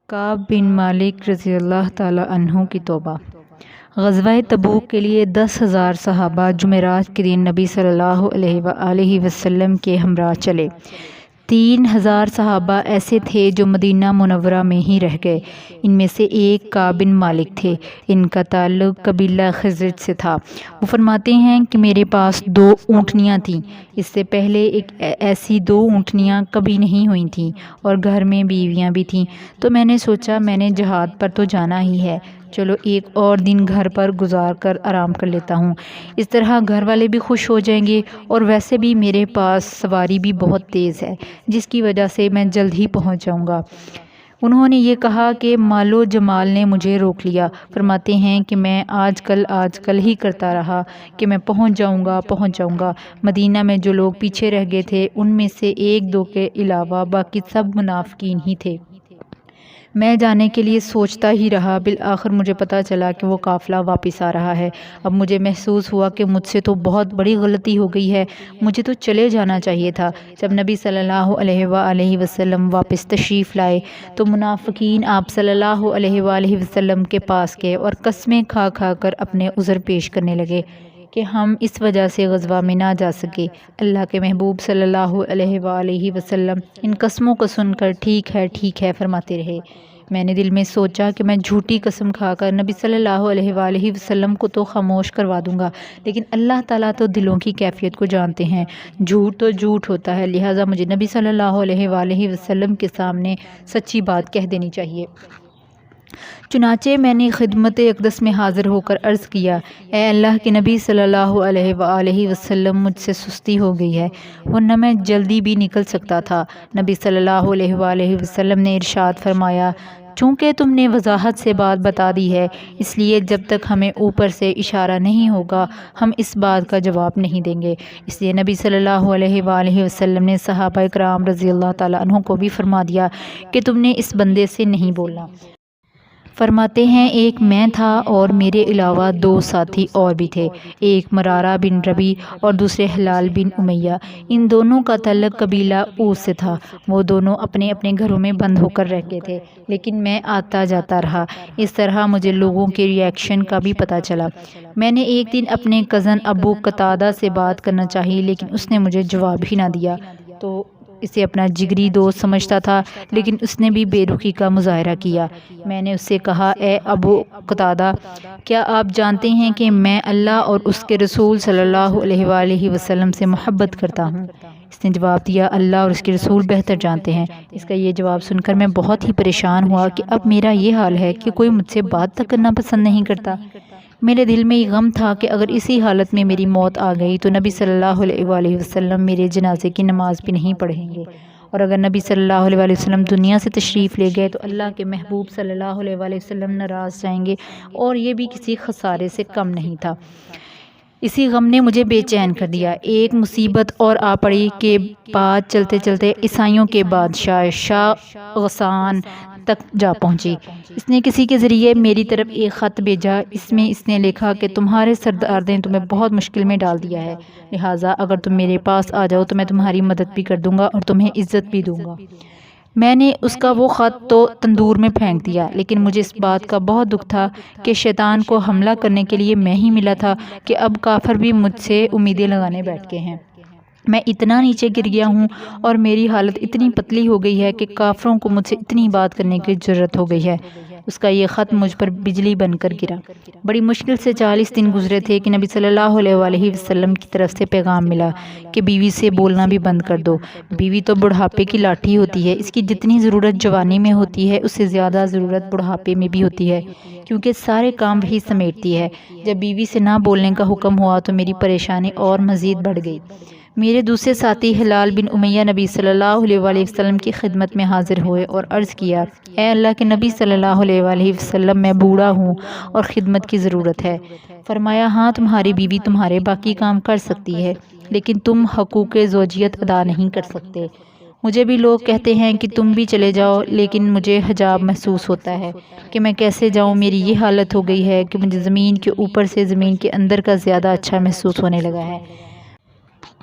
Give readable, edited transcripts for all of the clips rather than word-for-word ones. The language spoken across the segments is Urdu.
کعب بن مالک رضی اللہ تعالی عنہ کی توبہ۔ غزوہ تبوک کے لیے 10,000 صحابہ جمعرات کے دن نبی صلی اللہ علیہ وآلہ وسلم کے ہمراہ چلے۔ 3,000 صحابہ ایسے تھے جو مدینہ منورہ میں ہی رہ گئے۔ ان میں سے ایک کعب بن مالک تھے۔ ان کا تعلق قبیلہ خزرج سے تھا۔ وہ فرماتے ہیں کہ میرے پاس 2 اونٹنیاں تھیں۔ اس سے پہلے ایسی 2 اونٹنیاں کبھی نہیں ہوئی تھیں اور گھر میں بیویاں بھی تھیں، تو میں نے سوچا میں نے جہاد پر تو جانا ہی ہے، چلو ایک اور دن گھر پر گزار کر آرام کر لیتا ہوں، اس طرح گھر والے بھی خوش ہو جائیں گے، اور ویسے بھی میرے پاس سواری بھی بہت تیز ہے جس کی وجہ سے میں جلد ہی پہنچ جاؤں گا۔ انہوں نے یہ کہا کہ مال و جمال نے مجھے روک لیا۔ فرماتے ہیں کہ میں آج کل ہی کرتا رہا کہ میں پہنچ جاؤں گا۔ مدینہ میں جو لوگ پیچھے رہ گئے تھے ان میں سے 1-2 کے علاوہ باقی سب منافقین ہی تھے۔ میں جانے کے لیے سوچتا ہی رہا، بالآخر مجھے پتہ چلا کہ وہ قافلہ واپس آ رہا ہے۔ اب مجھے محسوس ہوا کہ مجھ سے تو بہت بڑی غلطی ہو گئی ہے، مجھے تو چلے جانا چاہیے تھا۔ جب نبی صلی اللہ علیہ وآلہ وسلم واپس تشریف لائے تو منافقین آپ صلی اللہ علیہ وآلہ وسلم کے پاس گئے اور قسمیں کھا کر اپنے عذر پیش کرنے لگے کہ ہم اس وجہ سے غزوہ میں نہ جا سکے۔ اللہ کے محبوب صلی اللہ علیہ وآلہ وسلم ان قسموں کو سن کر ٹھیک ہے فرماتے رہے۔ میں نے دل میں سوچا کہ میں جھوٹی قسم کھا کر نبی صلی اللہ علیہ وآلہ وسلم کو تو خاموش کروا دوں گا، لیکن اللہ تعالیٰ تو دلوں کی کیفیت کو جانتے ہیں، جھوٹ تو جھوٹ ہوتا ہے، لہٰذا مجھے نبی صلی اللہ علیہ وآلہ وسلم کے سامنے سچی بات کہہ دینی چاہیے۔ چنانچہ میں نے خدمت اقدس میں حاضر ہو کر عرض کیا، اے اللہ کے نبی صلی اللہ علیہ وآلہ وسلم، مجھ سے سستی ہو گئی ہے، ورنہ میں جلدی بھی نکل سکتا تھا۔ نبی صلی اللہ علیہ وآلہ وسلم نے ارشاد فرمایا، چونکہ تم نے وضاحت سے بات بتا دی ہے، اس لیے جب تک ہمیں اوپر سے اشارہ نہیں ہوگا ہم اس بات کا جواب نہیں دیں گے۔ اس لیے نبی صلی اللہ علیہ وآلہ وسلم نے صحابہ کرام رضی اللہ تعالیٰ عنہ کو بھی فرما دیا کہ تم نے اس بندے سے نہیں بولنا۔ فرماتے ہیں ایک میں تھا اور میرے علاوہ 2 ساتھی اور بھی تھے، ایک مرارہ بن ربی اور دوسرے ہلال بن امیہ۔ ان دونوں کا تعلق قبیلہ اوس سے تھا۔ وہ دونوں اپنے اپنے گھروں میں بند ہو کر رہتے تھے، لیکن میں آتا جاتا رہا۔ اس طرح مجھے لوگوں کے ری ایکشن کا بھی پتہ چلا۔ میں نے ایک دن اپنے کزن ابو قتادہ سے بات کرنا چاہی، لیکن اس نے مجھے جواب ہی نہ دیا۔ تو اسے اپنا جگری دوست سمجھتا تھا، لیکن اس نے بھی بے رخی کا مظاہرہ کیا۔ میں نے اس سے کہا، اے ابو قتادہ، کیا آپ جانتے ہیں کہ میں اللہ اور اس کے رسول صلی اللہ علیہ وآلہ وسلم سے محبت کرتا ہوں؟ اس نے جواب دیا، اللہ اور اس کے رسول بہتر جانتے ہیں۔ اس کا یہ جواب سن کر میں بہت ہی پریشان ہوا کہ اب میرا یہ حال ہے کہ کوئی مجھ سے بات تک کرنا پسند نہیں کرتا۔ میرے دل میں یہ غم تھا کہ اگر اسی حالت میں میری موت آ گئی تو نبی صلی اللہ علیہ وآلہ وسلم میرے جنازے کی نماز بھی نہیں پڑھیں گے، اور اگر نبی صلی اللہ علیہ وآلہ وسلم دنیا سے تشریف لے گئے تو اللہ کے محبوب صلی اللہ علیہ وآلہ وسلم ناراض جائیں گے، اور یہ بھی کسی خسارے سے کم نہیں تھا۔ اسی غم نے مجھے بے چین کر دیا۔ ایک مصیبت اور آ پڑی کہ بات چلتے چلتے عیسائیوں کے بادشاہ شاہ غسان تک جا پہنچی۔ اس نے کسی کے ذریعے میری طرف ایک خط بھیجا۔ اس میں اس نے لکھا کہ تمہارے سردار نے تمہیں بہت مشکل میں ڈال دیا ہے، لہٰذا اگر تم میرے پاس آ جاؤ تو میں تمہاری مدد بھی کر دوں گا اور تمہیں عزت بھی دوں گا۔ میں نے اس کا وہ خط تو تندور میں پھینک دیا، لیکن مجھے اس بات کا بہت دکھ تھا کہ شیطان کو حملہ کرنے کے لیے میں ہی ملا تھا کہ اب کافر بھی مجھ سے امیدیں لگانے بیٹھ گئے ہیں۔ میں اتنا نیچے گر گیا ہوں اور میری حالت اتنی پتلی ہو گئی ہے کہ کافروں کو مجھ سے اتنی بات کرنے کی جرت ہو گئی ہے۔ اس کا یہ خط مجھ پر بجلی بن کر گرا۔ بڑی مشکل سے 40 دن گزرے تھے کہ نبی صلی اللہ علیہ وآلہ وسلم کی طرف سے پیغام ملا کہ بیوی سے بولنا بھی بند کر دو۔ بیوی تو بڑھاپے کی لاٹھی ہوتی ہے، اس کی جتنی ضرورت جوانی میں ہوتی ہے اس سے زیادہ ضرورت بڑھاپے میں بھی ہوتی ہے، کیونکہ سارے کام وہی سمیٹتی ہے۔ جب بیوی سے نہ بولنے کا حکم ہوا تو میری پریشانی اور مزید بڑھ گئی۔ میرے دوسرے ساتھی ہلال بن امیہ نبی صلی اللہ علیہ وآلہ وسلم کی خدمت میں حاضر ہوئے اور عرض کیا، اے اللہ کے نبی صلی اللہ علیہ وآلہ وسلم، میں بوڑھا ہوں اور خدمت کی ضرورت ہے۔ فرمایا، ہاں تمہاری بیوی تمہارے باقی کام کر سکتی ہے، لیکن تم حقوق زوجیت ادا نہیں کر سکتے۔ مجھے بھی لوگ کہتے ہیں کہ تم بھی چلے جاؤ، لیکن مجھے حجاب محسوس ہوتا ہے کہ میں کیسے جاؤں۔ میری یہ حالت ہو گئی ہے کہ مجھے زمین کے اوپر سے زمین کے اندر کا زیادہ اچھا محسوس ہونے لگا ہے۔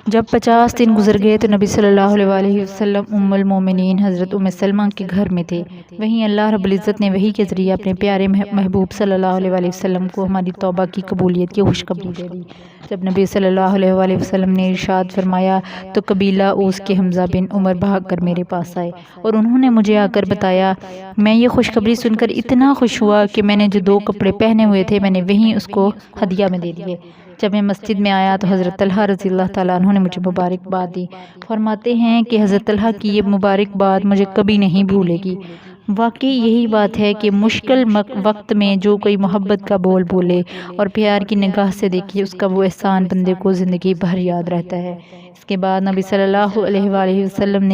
جب 50 دن گزر گئے تو نبی صلی اللہ علیہ وسلم ام المومنین حضرت ام سلمہ کے گھر میں تھے۔ وہیں اللہ رب العزت نے وحی کے ذریعے اپنے پیارے محبوب صلی اللہ علیہ وسلم کو ہماری توبہ کی قبولیت کی خوشخبری دے دی۔ جب نبی صلی اللہ علیہ وسلم نے ارشاد فرمایا تو قبیلہ اوس کے حمزہ بن عمر بھاگ کر میرے پاس آئے اور انہوں نے مجھے آ کر بتایا۔ میں یہ خوشخبری سن کر اتنا خوش ہوا کہ میں نے جو 2 کپڑے پہنے ہوئے تھے میں نے وہیں اس کو ہدیہ میں دے دیے۔ جب میں مسجد میں آیا تو حضرت طلحہ رضی اللہ تعالیٰ عنہ نے مجھے مبارکباد دی۔ فرماتے ہیں کہ حضرت طلحہ کی یہ مبارکباد مجھے کبھی نہیں بھولے گی۔ واقعی یہی بات ہے کہ مشکل وقت میں جو کوئی محبت کا بول بولے اور پیار کی نگاہ سے دیکھے اس کا وہ احسان بندے کو زندگی بھر یاد رہتا ہے۔ اس کے بعد نبی صلی اللہ علیہ وسلم نے